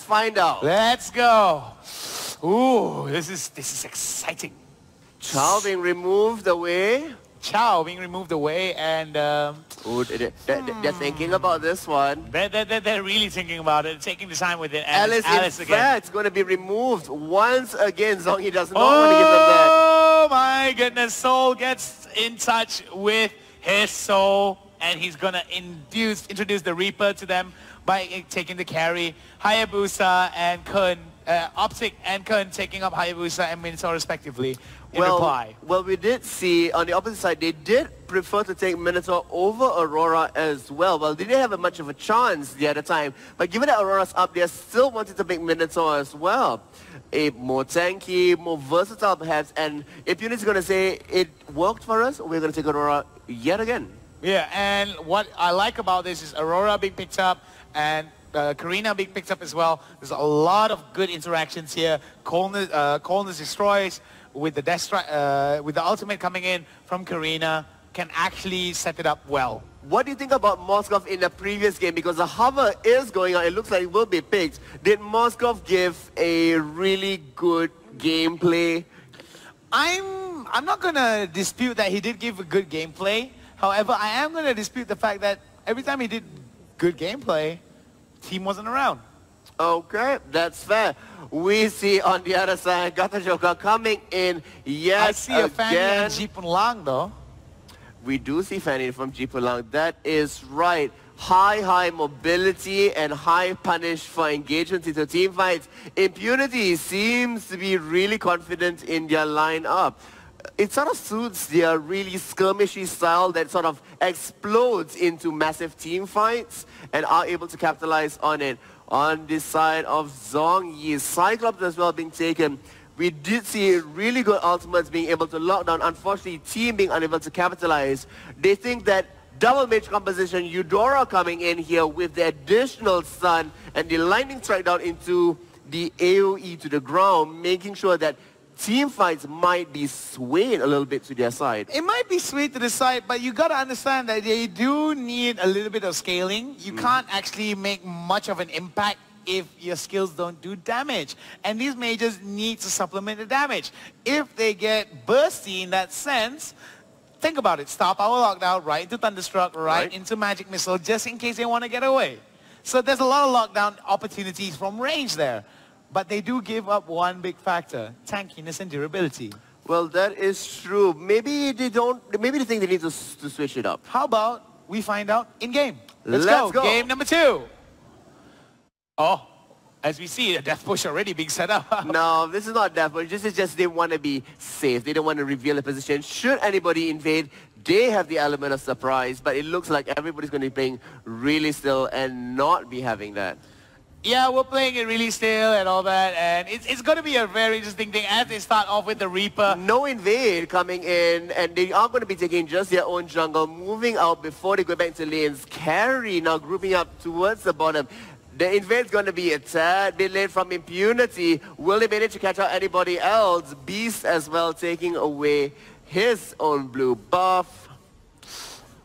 find out. Let's go. Ooh, this is exciting. Chow being removed away. Chow being removed away, and Ooh, they're thinking about this one. they're really thinking about it, taking the time with it. And Alice in again. fact, going to be removed once again. Zhong Yi does not want to give them that. Oh my goodness, Soul gets in touch with his soul, and he's gonna introduce the Reaper to them by taking the carry. Hayabusa and Kun, Optic and Kun taking up Hayabusa and Minotaur respectively in reply. Well, we did see on the opposite side, they did prefer to take Minotaur over Aurora as well. Well, they didn't have much of a chance the other time, but given that Aurora's up, they still wanted to make Minotaur as well. A more tanky, more versatile perhaps, and Impunity is going to say, it worked for us, we're going to take Aurora yet again. Yeah, and what I like about this is Aurora being picked up and Karina being picked up as well. There's a lot of good interactions here. Coldness destroys with the ultimate coming in from Karina can actually set it up well. What do you think about Moskov in the previous game? Because the hover is going on, it looks like it will be picked. Did Moskov give a really good gameplay? I'm not going to dispute that he did give a good gameplay. However, I am going to dispute the fact that every time he did good gameplay, team wasn't around. Okay, that's fair. We see on the other side, Gata Joker coming in yet I see a Fanny and Jipun Lang though. We do see Fanny from Jipun Lang. That is right. High mobility and high punish for engagement into team fights. Impunity seems to be really confident in their lineup. It sort of suits their really skirmishy style that sort of explodes into massive team fights and are able to capitalize on it. On this side of Zhong Yi, Cyclops as well being taken. We did see really good ultimates being able to lock down. Unfortunately, team being unable to capitalize. They think that double mage composition, Eudora coming in here with the additional stun and the lightning strike down into the AoE to the ground, making sure that team fights might be swayed a little bit to their side. It might be swayed to the side, but you got to understand that they do need a little bit of scaling. You can't actually make much of an impact if your skills don't do damage. And these mages need to supplement the damage. If they get bursty in that sense, think about it. Star Power Lockdown, right into Thunderstruck, right into Magic Missile, just in case they want to get away. So there's a lot of lockdown opportunities from range there. But they do give up one big factor, tankiness and durability. Well, that is true. Maybe they think they need to switch it up. How about we find out in-game? Let's go. Game number 2. Oh, as we see, a death push already being set up. No, this is not death push. This is just they want to be safe. They don't want to reveal the position. Should anybody invade, they have the element of surprise. But it looks like everybody's going to be playing really still and not be having that. Yeah, we're playing it really still and all that, and it's going to be a very interesting thing as they start off with the Reaper. No invade coming in, and they are going to be taking just their own jungle, moving out before they go back to lanes. Carry now grouping up towards the bottom. The invade's going to be a tad bit late from Impunity. Will they manage to catch out anybody else? Beast as well taking away his own blue buff.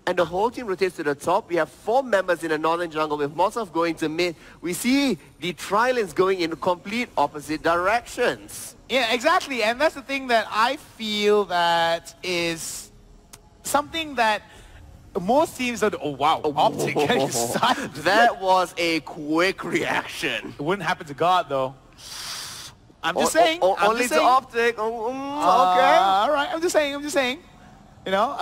And the whole team rotates to the top. We have 4 members in the northern jungle with Moskov going to mid. We see the Trilins going in complete opposite directions. Yeah, exactly. And that's the thing that I feel that is something that most teams are... Oh, wow. Optic getting started. That was a quick reaction. It wouldn't happen to God, though. I'm just saying. Only to Optic. Okay. All right. I'm just saying. You know,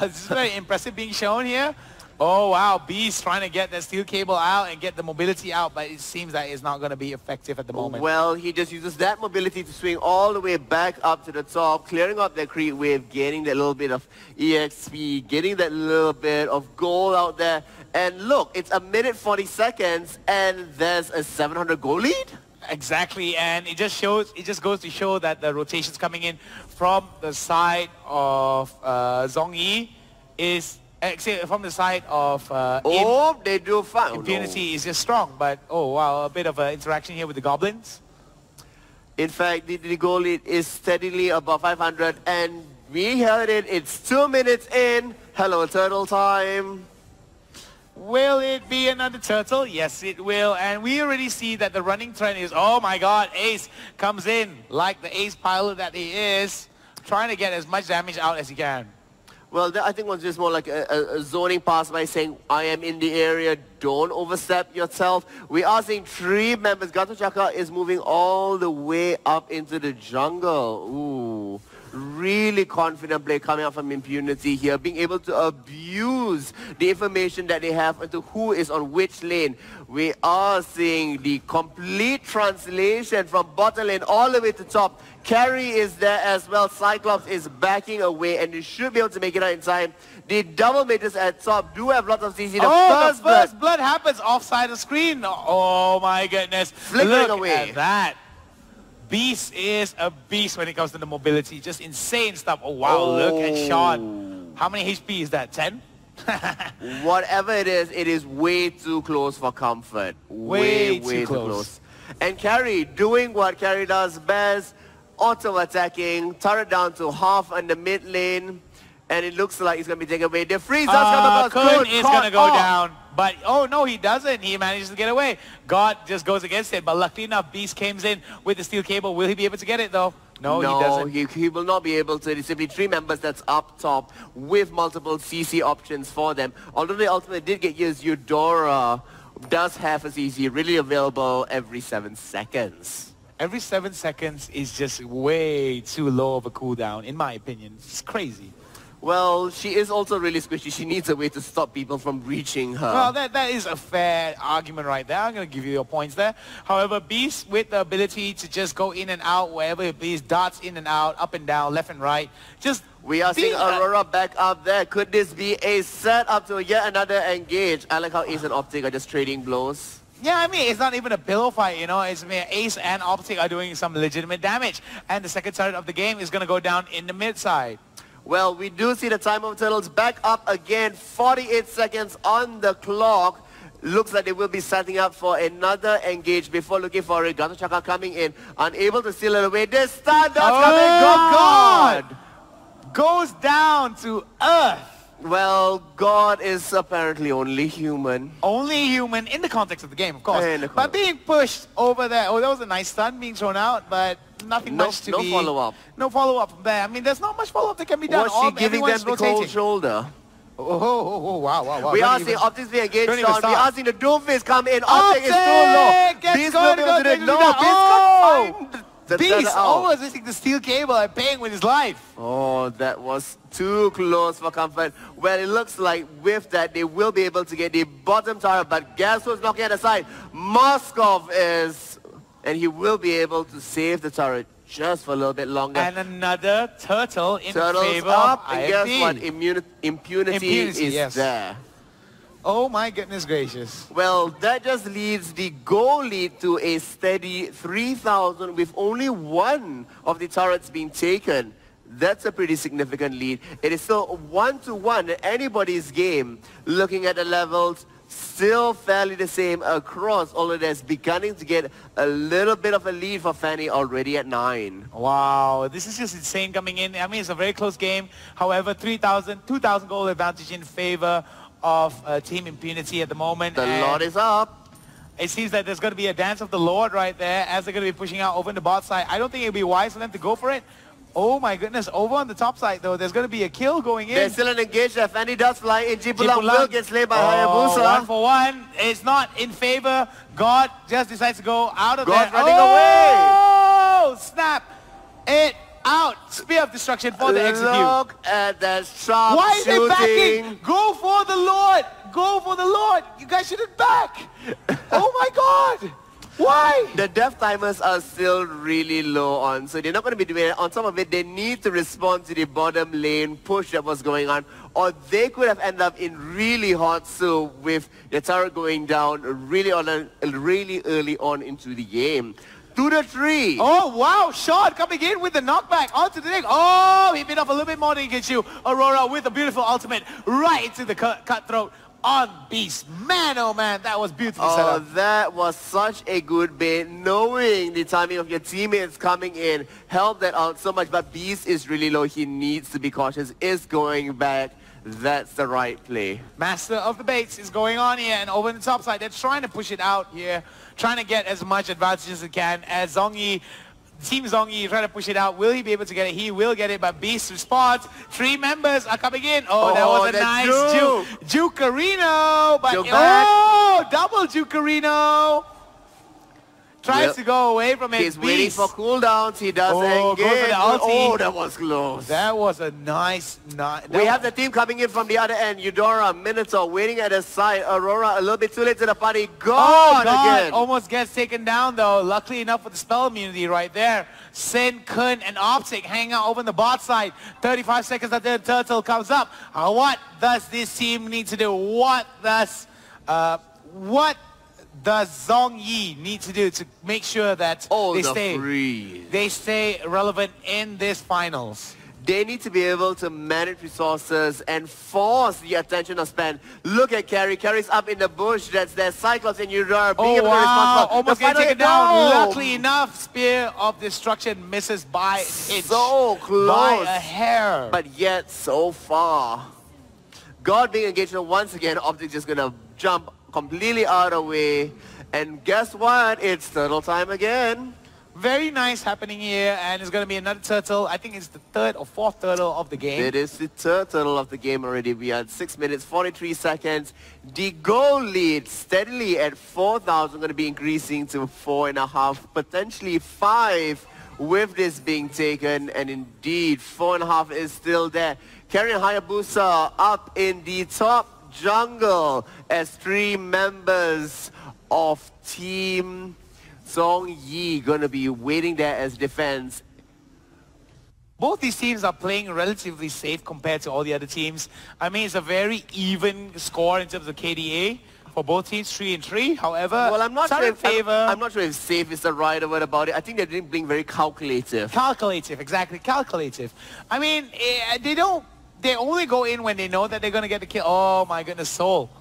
this is very impressive being shown here. Oh, wow. Beast trying to get that steel cable out and get the mobility out, but it seems that it's not going to be effective at the moment. Well, he just uses that mobility to swing all the way back up to the top, clearing up that creep wave, getting that little bit of EXP, getting that little bit of gold out there. And look, it's 1 minute 40 seconds, and there's a 700 gold lead? Exactly, and it just goes to show that the rotations coming in from the side of Zhong Yi is from the side of they do fine. Impunity is just strong, but oh wow, a bit of interaction here with the goblins. In fact, the goal lead is steadily above 500, and we heard it. It's 2 minutes in. Hello, turtle time. Will it be another turtle? Yes, it will. And we already see that the running trend is, oh my god, Ace comes in like the ace pilot that he is, trying to get as much damage out as he can. Well, I think it was just more like a zoning pass by saying, I am in the area, don't overstep yourself. We are seeing 3 members. Gato Chaka is moving all the way up into the jungle. Ooh. Really confident play coming out from Impunity here, being able to abuse the information that they have into who is on which lane. We are seeing the complete translation from bottom lane all the way to top. Carry is there as well. Cyclops is backing away and they should be able to make it out in time. The double mages at top do have lots of CC. The first blood happens offside the screen. Oh my goodness. Flickering Look away. At that. Beast is a beast when it comes to the mobility. Just insane stuff. Oh, wow. Look at Sean. How many HP is that? 10? Whatever it is way too close for comfort. Way too close. And Carry doing what Carry does best. Auto-attacking. Turret down to half in the mid lane. And it looks like he's going to be taken away. The freeze does come across. Kun is going to go down. But, oh no, he doesn't. He manages to get away. God just goes against it. But luckily enough, Beast comes in with the steel cable. Will he be able to get it, though? No, he doesn't. He will not be able to. It's simply 3 members that's up top with multiple CC options for them. Although the ultimate did get used, Eudora does have a CC really available every 7 seconds. Every 7 seconds is just way too low of a cooldown, in my opinion. It's crazy. Well, she is also really squishy. She needs a way to stop people from reaching her. Well, that is a fair argument right there. I'm going to give you your points there. However, Beast with the ability to just go in and out wherever it please, darts in and out, up and down, left and right. We are seeing Aurora back up there. Could this be a setup to yet another engage? I like how Ace and Optic are just trading blows. Yeah, I mean, it's not even a pillow fight, you know. It's, I mean, Ace and Optic are doing some legitimate damage. And the second turret of the game is going to go down in the mid side. Well, we do see the time of turtles back up again. 48 seconds on the clock. Looks like they will be setting up for another engage before looking for it. Gato Chaka coming in, unable to seal it away. This Stardust coming. God! Goes down to Earth. Well, God is apparently only human. Only human in the context of the game, of course. But being pushed over there. Oh, that was a nice stun being thrown out, but nothing much to be... No follow-up. No follow-up from there. I mean, there's not much follow-up that can be done. Was she giving them the cold shoulder? Oh, wow. We are seeing Optics being engaged on. We are seeing the Doomfist come in. Optic is too low. Beast will be able to do it. No, Beast can't find Beast almost missing the steel cable and paying with his life. Oh, that was too close for comfort. Well, it looks like with that, they will be able to get the bottom turret. But guess who's knocking at the side? Moskov is... And he will be able to save the turret just for a little bit longer. And another turtle in favor up, of and guess what? Impunity is there. Oh my goodness gracious. Well, that just leads the goal lead to a steady 3,000 with only one of the turrets being taken. That's a pretty significant lead. It is still 1-1 in anybody's game. Looking at the levels, still fairly the same across, although there's beginning to get a little bit of a lead for Fanny already at 9. Wow, this is just insane coming in. I mean, it's a very close game. However, 2,000 goal advantage in favor of Team Impunity at the moment. The Lord is up. It seems that there's going to be a dance of the Lord right there as they're going to be pushing out over in the bot side. I don't think it would be wise for them to go for it. Oh my goodness, over on the top side though, there's going to be a kill going in. There's still an engage there. Fanny does fly in. Jipulang will get slayed by Hayabusa. 1-for-1. It's not in favor. God just decides to go out of God's there. running away. Oh, snap it out. Spear of destruction for the execute. Look at that sharp Why is shooting. it backing? Go for the Lord. Go for the Lord. You guys shouldn't back. Oh my God. Why? The death timers are still really low on, so they're not going to be doing it. On top of it, they need to respond to the bottom lane push that was going on, or they could have ended up in really hot soup with the turret going down really early on into the game. To the tree. Oh, wow. Sean coming in with the knockback onto the neck. Oh, he bit off a little bit more than he can chew. Aurora with a beautiful ultimate right into the cutthroat on Beast. Man, oh man, that was beautifully set up. Oh, that was such a good bait. Knowing the timing of your teammates coming in helped that out so much, but Beast is really low. He needs to be cautious. Is going back that's the right play. Master of the baits is going on here, and over on the top side, they're trying to push it out here, trying to get as much advantage as they can. As Zhong Yi, Team Zhong Yi trying to push it out. Will he be able to get it? He will get it, but Beast responds. 3 members are coming in. Oh, that was a nice Jukerino. But double Jukerino. Tries to go away from it. He's waiting for cooldowns. He does engage. Oh, that was close. That was a nice... We have the team coming in from the other end. Eudora, Minotaur waiting at the side. Aurora a little bit too late to the party. Gone again. Almost gets taken down though. Luckily enough for the spell immunity right there. Sin, Kun, and Optic hang out over on the bot side. 35 seconds after the turtle comes up. What does this team need to do? What does Zhong Yi need to do to make sure that they stay relevant in this finals? They need to be able to manage resources and force the attention of Span. Look at Carrie. Carrie's up in the bush. That's their Cyclops and Eudora being able to respond. Almost getting taken down. Luckily enough, Spear of Destruction misses by an inch. So close. By a hair. But yet so far. God being engaged once again. Optic just going to jump completely out of the way. And guess what? It's turtle time again. Very nice happening here, and it's going to be another turtle. I think it's the 3rd or 4th turtle of the game. It is the 3rd turtle of the game already. We are at 6 minutes, 43 seconds. The goal lead steadily at 4,000, going to be increasing to 4.5, potentially 5 with this being taken. And indeed, 4.5 is still there. Carrying Hayabusa up in the top jungle as 3 members of Team Zhong Yi gonna be waiting there as defense. Both these teams are playing relatively safe compared to all the other teams. I mean, it's a very even score in terms of KDA for both teams, 3-3. However, well, I'm not sure if safe is the right word about it. I think they're being very calculative. Calculative, exactly, calculative. I mean, they only go in when they know that they're gonna get the kill. Oh my goodness, Soul.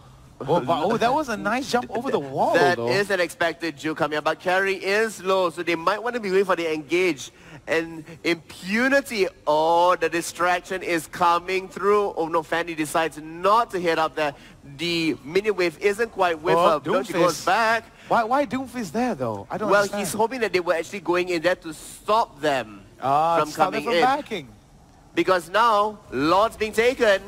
Oh, that was a nice jump over the wall. That is an expected juke coming up, but carry is low, so they might want to be waiting for the engage. And Impunity, the distraction is coming through. Oh no, Fanny decides not to hit up there. The mini wave isn't quite with her. No, she goes back. Why Doomfist there though? I don't understand. He's hoping that they were actually going in there to stop them from coming in. Backing. Because now, Lord's being taken.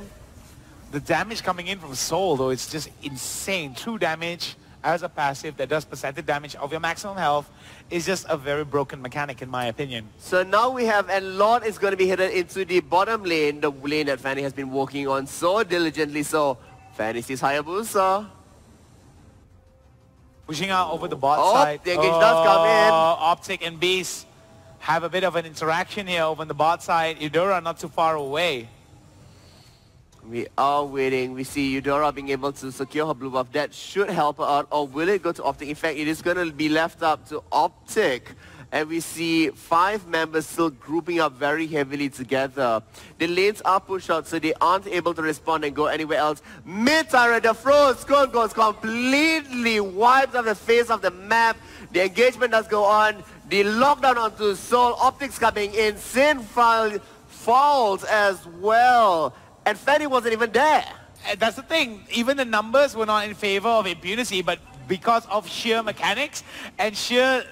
The damage coming in from Soul, though, it's just insane. True damage as a passive that does percentage damage of your maximum health is just a very broken mechanic, in my opinion. So now we have, and Lord is going to be hidden into the bottom lane, the lane that Fanny has been working on so diligently. So Fanny sees Hayabusa. Pushing out over the bot side. The engage does come in. Optic and Beast have a bit of an interaction here over on the bot side. Eudora not too far away. We are waiting. We see Eudora being able to secure her blue buff. That should help her out. Or will it go to Optic? In fact, it is going to be left up to Optic. And we see 5 members still grouping up very heavily together. The lanes are pushed out, so they aren't able to respond and go anywhere else. Mid-turret, the Froze Skull goes completely wiped off the face of the map. The engagement does go on. The lockdown onto Soul. Optics coming in. Sin falls as well. And Fanny wasn't even there. And that's the thing. Even the numbers were not in favor of Impunity, but because of sheer mechanics and sheer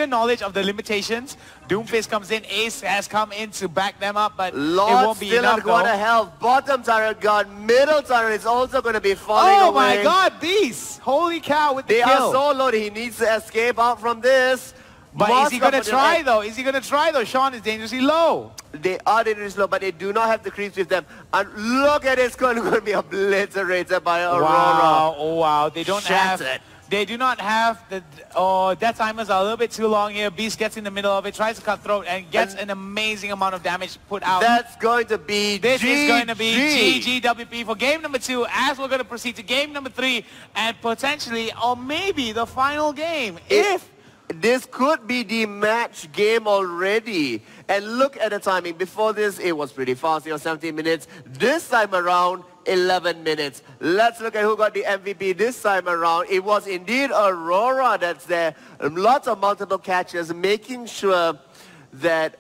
knowledge of the limitations, Doomfist comes in. Ace has come in to back them up, but Lord it won't be enough. Still at health. Bottom turret gone. Middle turret is also going to be falling away. Oh my God, Beast! Holy cow! With the kill. They are so low. He needs to escape out from this. But is he going to try though? Is he going to try though? Sean is dangerously low. They are dangerously low, but they do not have the creeps with them. And look at it, going to be obliterated by Aurora. Wow! Oh wow! They don't have. They do not have the. Oh, death timers are a little bit too long here. Beast gets in the middle of it, tries to cut throat, and gets an amazing amount of damage put out. That's going to be This is going to be GGWP for game number 2, as we're going to proceed to game number 3, and potentially, or maybe the final game. If this could be the match game already. And look at the timing. Before this, it was pretty fast. It was 17 minutes. This time around, 11 minutes. Let's look at who got the MVP this time around. It was indeed Aurora that's there. Lots of multiple catches, making sure that